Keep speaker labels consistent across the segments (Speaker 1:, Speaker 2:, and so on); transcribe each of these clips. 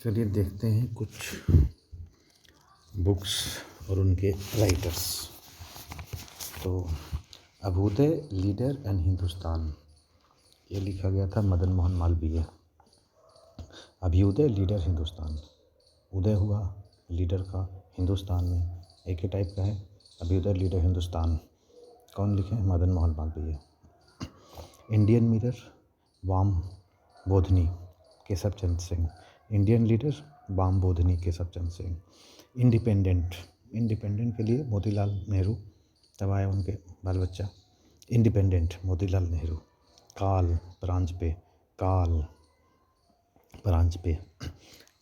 Speaker 1: चलिए देखते हैं कुछ बुक्स और उनके राइटर्स। तो अभ्युदय, लीडर एंड हिंदुस्तान, ये लिखा गया था मदन मोहन मालवीय। अभ्युदय, लीडर, हिंदुस्तान। उदय हुआ लीडर का हिंदुस्तान में, एक ही टाइप का है। अभ्युदय, लीडर, हिंदुस्तान कौन लिखे? मदन मोहन मालवीय। इंडियन मिरर, वाम बोधनी, केशव चंद्र सिंह। इंडियन लीडर, वाम बोधनी, केशव चंद्र सिंह। इंडिपेंडेंट के लिए मोतीलाल नेहरू, तब आए उनके बाल बच्चा। इंडिपेंडेंट मोतीलाल नेहरू। काल परांजपे।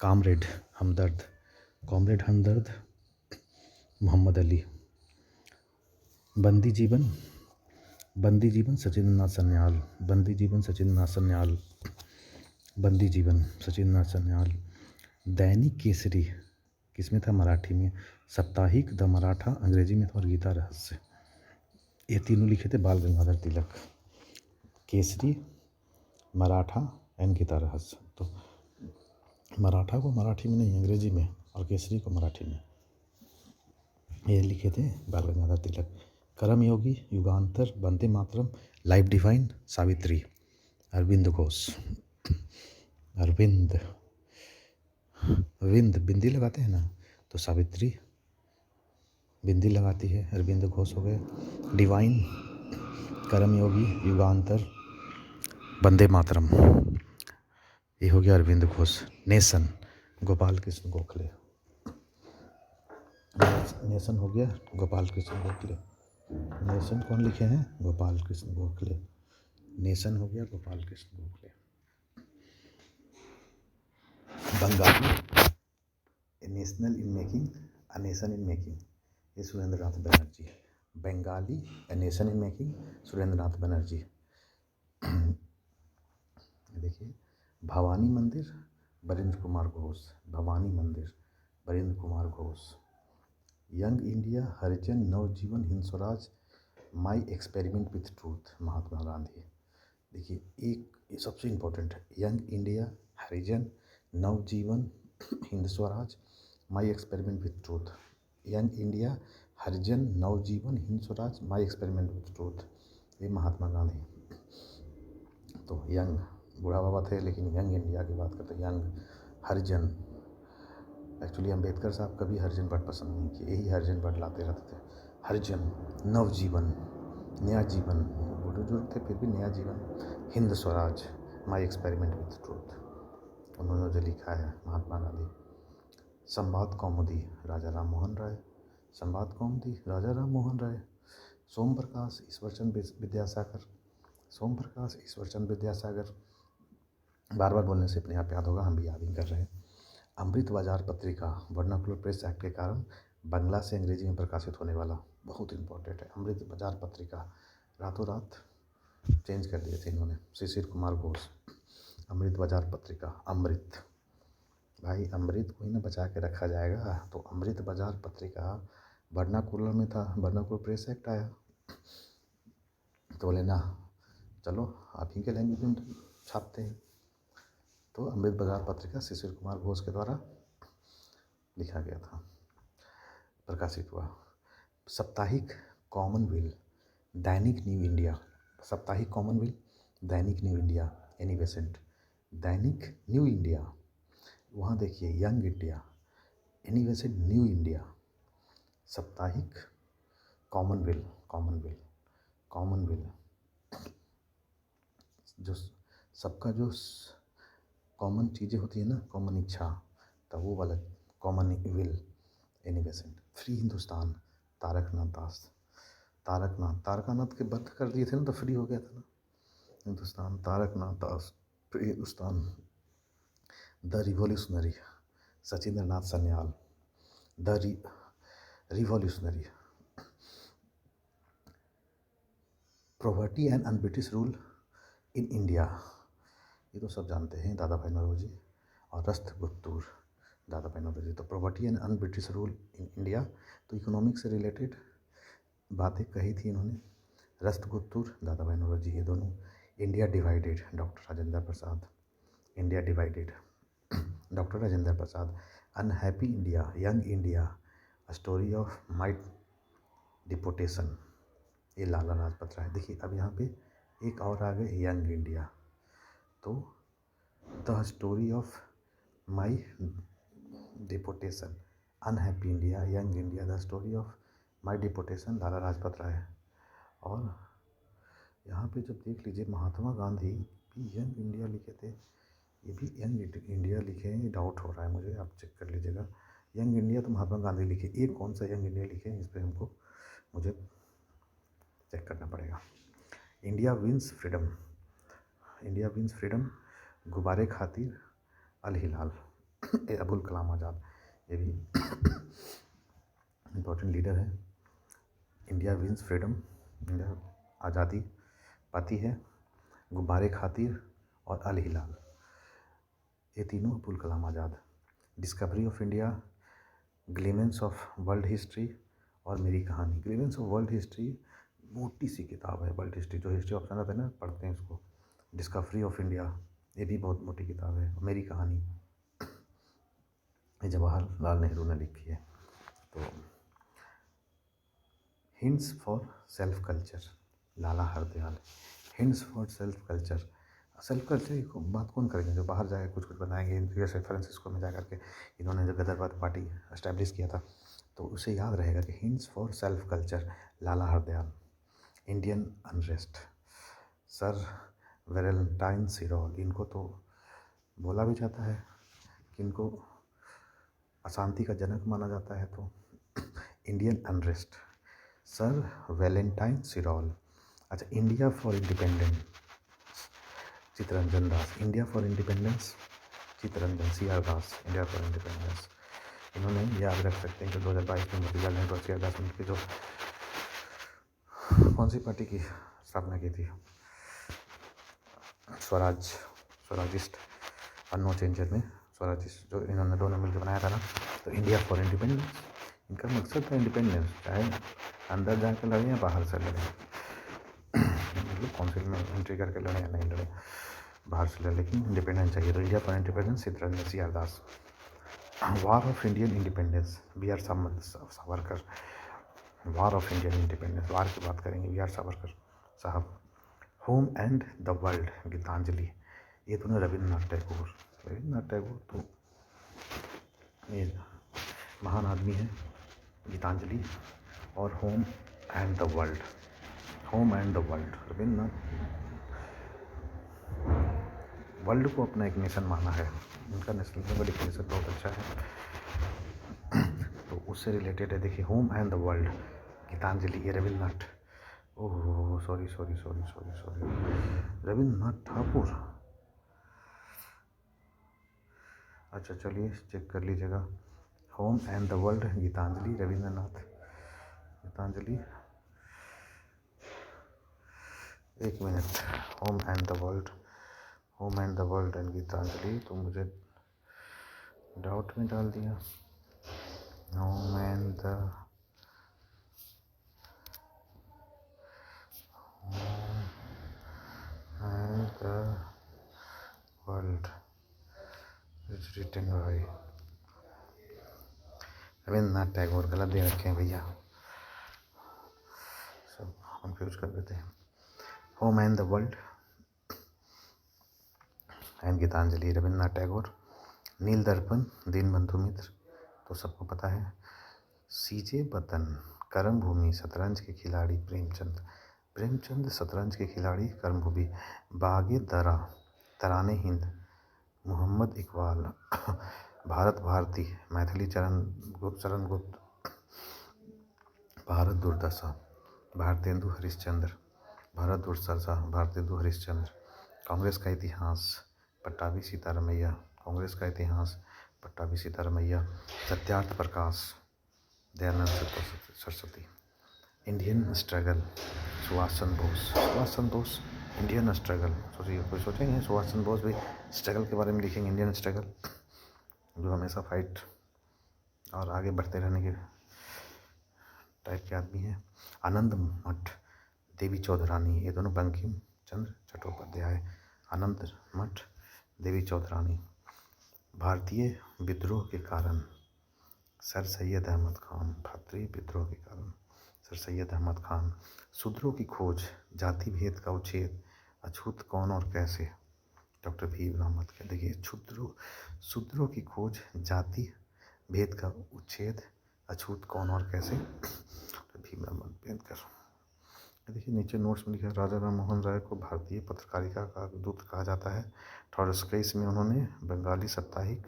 Speaker 1: कामरेड हमदर्द मोहम्मद अली। बंदी जीवन सचिंद्रनाथ सन्याल। दैनिक केसरी किसमें था? मराठी में। साप्ताहिक द मराठा अंग्रेजी में था, और गीता रहस्य, ये तीनों लिखे थे बाल गंगाधर तिलक। केसरी, मराठा एंड गीता रहस्य। तो मराठा को मराठी में नहीं, अंग्रेजी में, और केसरी को मराठी में, ये लिखे थे बाल गंगाधर तिलक। कर्मयोगी, युगांतर, वंदे मातरम, लाइफ डिवाइन, सावित्री। अरविंद घोष। बिंदी लगाते हैं ना, तो सावित्री बिंदी लगाती है। अरविंद घोष हो गए। डिवाइन, कर्मयोगी, युगांतर, वंदे मातरम, ये हो गया अरविंद घोष। नेशन, गोपाल कृष्ण गोखले। नेशन हो गया गोपाल कृष्ण गोखले। नेशन कौन लिखे हैं? गोपाल कृष्ण गोखले। नेशन हो गया Gopal Krishna Gokhale. Bengali, a national in making, a nation in making, ये Surendra Nath Banerjee. Bengali, a nation in making, Surendra Nath Banerjee. देखिए, Bhavani Mandir, Barindra Kumar Ghosh. Bhavani Mandir, Barindra Kumar Ghosh. Young India, Harijan, Navjivan, Hind Swaraj, my experiment with truth, Mahatma Gandhi. देखिए, एक ये सबसे इम्पोर्टेंट है। Young India, Harijan, Navjivan, Hind Swaraj, my experiment with truth. Young India, Harijan, Navjivan, Hind Swaraj, my experiment with truth, ये महात्मा गांधी। तो young, बूढ़ा बाबा थे, लेकिन यंग इंडिया की बात करते हैं। यंग, हरिजन, एक्चुअली अम्बेडकर साहब कभी हरिजन पद पसंद नहीं किए, यही हरिजन पद लाते रहते थे। हरिजन, नवजीवन, नया जीवन, बुजुर्ग थे फिर भी नया जीवन। Hind Swaraj, my experiment with truth, उन्होंने जो लिखा है महात्मा गांधी। संवाद कौमुदी, राजा राम मोहन राय। संवाद कौमुदी, राजा राम मोहन राय। सोम प्रकाश ईश्वरचंद विद्यासागर। बार बार बोलने से अपने आप याद होगा, हम भी याद ही कर रहे हैं। अमृत बाजार पत्रिका, वर्नाकुलर प्रेस एक्ट के कारण बांग्ला से अंग्रेजी में प्रकाशित होने वाला, बहुत इंपॉर्टेंट है। अमृत बाजार पत्रिका रातों रात चेंज कर दिए थे इन्होंने, शिशिर कुमार घोष। अमृत बाजार पत्रिका, अमृत भाई, अमृत को ही ना बचा के रखा जाएगा। तो अमृत बाजार पत्रिका वर्नाकुलर में था, वर्नाकुलर प्रेस एक्ट आया, तो बोले ना, चलो आप ही के लैंग्वेज में छापते हैं। तो अमृत बाजार पत्रिका शिशिर कुमार घोष के द्वारा लिखा गया था, प्रकाशित हुआ। साप्ताहिक कॉमनवेल्थ, दैनिक न्यू इंडिया। साप्ताहिक कॉमनवेल्थ, दैनिक न्यू इंडिया, एनी बेसेंट। दैनिक न्यू इंडिया, वहाँ देखिए young India, Annie Besant, new India. साप्ताहिक कॉमनवेल्थ, जो सबका जो कॉमन चीज़ें होती है ना, कॉमन इच्छा, तो वो वाला common will, Annie Besant. Free Hindustan, Taraknath के बंद कर दिए थे ना, तो फ्री हो गया था ना Hindustan. Taraknath Das, free Hindustan. The revolutionary, Sachindra Nath Sanyal. The revolutionary. Property and un British rule in India, ये तो सब जानते हैं, दादा भाई नौरोजी। और राष्ट्रगुप्तूर, दादा भाई नौरोजी। तो property and un British rule in India, तो इकोनॉमिक से रिलेटेड बातें कही थी इन्होंने। राष्ट्रगुप्तूर, दादा भाई नौरोजी, ये दोनों। India divided, doctor Rajendra Prasad. India divided, doctor Rajendra Prasad, unhappy India, young India, a story of my deportation, ये लाला लाजपत राय। देखिए अब यहाँ पे एक और आ गए यंग इंडिया, तो the story of my deportation, unhappy India, young India, the story of my deportation, Lala Lajpat Rai. और यहाँ पे जब देख लीजिए महात्मा गांधी भी यंग इंडिया लिखे थे, ये भी यंग इंडिया लिखे हैं, ये डाउट हो रहा है मुझे, आप चेक कर लीजिएगा। यंग इंडिया तो महात्मा गांधी लिखे, ये कौन सा यंग इंडिया लिखे हैं, इस पर हमको मुझे चेक करना पड़ेगा। India wins freedom, India wins freedom, गुब्बारे खातिर, अल हिलाल, ये अबुल कलाम आज़ाद, ये भी इम्पोर्टेंट लीडर है। इंडिया विंस फ्रीडम, इंडिया आज़ादी पाती है, गुब्बारे खातिर और अल हिलाल, ये तीनों Abul Kalam Azad. Discovery of India, glimpses of world history और मेरी कहानी। ग्लिमेंस ऑफ वर्ल्ड हिस्ट्री मोटी सी किताब है, वर्ल्ड हिस्ट्री जो हिस्ट्री ऑप्शन आता है ना, पढ़ते हैं इसको। डिस्कवरी ऑफ इंडिया, ये भी बहुत मोटी किताब है। मेरी कहानी, ये जवाहरलाल नेहरू ने लिखी है। तो hints for self culture, Lala Hardayal, hints for self culture. Self culture की बात कौन करेंगे, जो बाहर जाए कुछ कुछ बनाएंगे। जैसे फ्रांसिस्को में जा करके इन्होंने जो गदरवाद पार्टी एस्टैब्लिश किया था, तो उसे याद रहेगा कि hints for self culture, Lala Hardayal. Indian unrest, sir Valentine Chirol, इनको तो बोला भी जाता है कि इनको अशांति का जनक माना जाता है। तो इंडियन अनरेस्ट, सर वैलेंटाइन सिरोल। अच्छा, India for independence, Chittaranjan Das, India for independence, Chittaranjan, CR Das, India for independence. इन्होंने याद रख सकते हैं कि 2022 में मोतीलाल नेहरू और CR दास मिलकर जो कौन सी पार्टी की स्थापना की थी, स्वराजिस्ट, नो चेंजर में स्वराजिस्ट, जो इन्होंने दोनों मिलकर बनाया था ना। तो इंडिया फॉर इंडिपेंडेंस, इनका मकसद था इंडिपेंडेंस, चाहे अंदर जाकर लड़े या बाहर से लड़े, मतलब काउंसिल में एंट्री करके लड़े या नहीं लड़े, बाहर से लड़े, लेकिन इंडिपेंडेंस चाहिए। तो India for independence, Chittaranjan, CR Das. War of Indian independence, BR Savarkar, war of Indian independence, war की बात करेंगे, BR Savarkar Sahab. Home and the world, Gitanjali, ये तो ना रविन्द्रनाथ टैगोर, रविन्द्रनाथ टैगोर तो ये महान आदमी है। गीतांजलि और home and the world, home and the world, Rabindranath world को अपना एक नेशन माना है, उनका नेशनल डिक्लेरेशन बहुत अच्छा है। तो उससे रिलेटेड है, देखिए home and the world, Gitanjali, ये रविन्द्रनाथ, ओह सॉरी, रविन्द्रनाथ ठाकुर। अच्छा चलिए चेक कर लीजिएगा, home and the world, Gitanjali, Rabindranath. Gitanjali, एक minute, home and the world, home and the world and Gitanjali, तो मुझे डाउट में डाल दिया। Home and the world is written by Rabindranath Tagore. गलत दे रखे हैं भैया, सब कंफ्यूज कर देते हैं। Home and the world and Gitanjali, Rabindranath Tagore. Neel Darpan, Dinabandhu मित्र, तो सबको पता है। CJ बतन, कर्म भूमि, शतरंज के खिलाड़ी, प्रेमचंद, प्रेमचंद शतरंज के खिलाड़ी, कर्म भूमि। बागे दरा, तराने हिंद, मोहम्मद इकबाल। भारत भारती, मैथिली चरण गुप्त। भारत दुर्दशा, भारतेंदु हरिश्चंद्र, भारत दुर्दशा, भारतेंदु हरिश्चंद्र। कांग्रेस का इतिहास, पट्टाभी सीतारमैया, कांग्रेस का इतिहास, Pattabhi Sitaramayya. Satyarth Prakash, Dayanand Saraswati. Indian struggle, Subhash Chandra Bose, Subhash Chandra Bose, Indian struggle. सोचिए, कोई सोचेंगे सुभाष चंद्र बोस भी स्ट्रगल के बारे में लिखेंगे, इंडियन स्ट्रगल, जो हमेशा फाइट और आगे बढ़ते रहने के टाइप के आदमी हैं। आनंद मठ, देवी चौधरानी, ये दोनों बंकिम चंद्र चट्टोपाध्याय। आनंद मठ, देवी चौधरानी। भारतीय विद्रोह के कारण सर सैयद अहमद खान, भारतीय विद्रोह के कारण सर सैयद अहमद खान, शूद्रों की खोज, जाति भेद का उच्छेद, अछूत कौन और कैसे, डॉक्टर भीम राव अम्बेडकर। देखिए, शूद्रों की खोज, जाति भेद का उच्छेद, अछूत कौन और कैसे, डॉक्टर भीम राव अम्बेडकर। देखिए नीचे नोट्स में लिखा है, राजा राम मोहन राय को भारतीय पत्रकारिता का दूत कहा जाता है। 1821 में उन्होंने बंगाली साप्ताहिक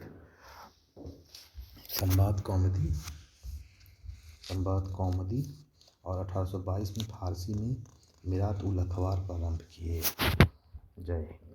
Speaker 1: संवाद कौमुदी और 1822 में फारसी में मिरात उल अखबार प्रारंभ किए। जय हिंद।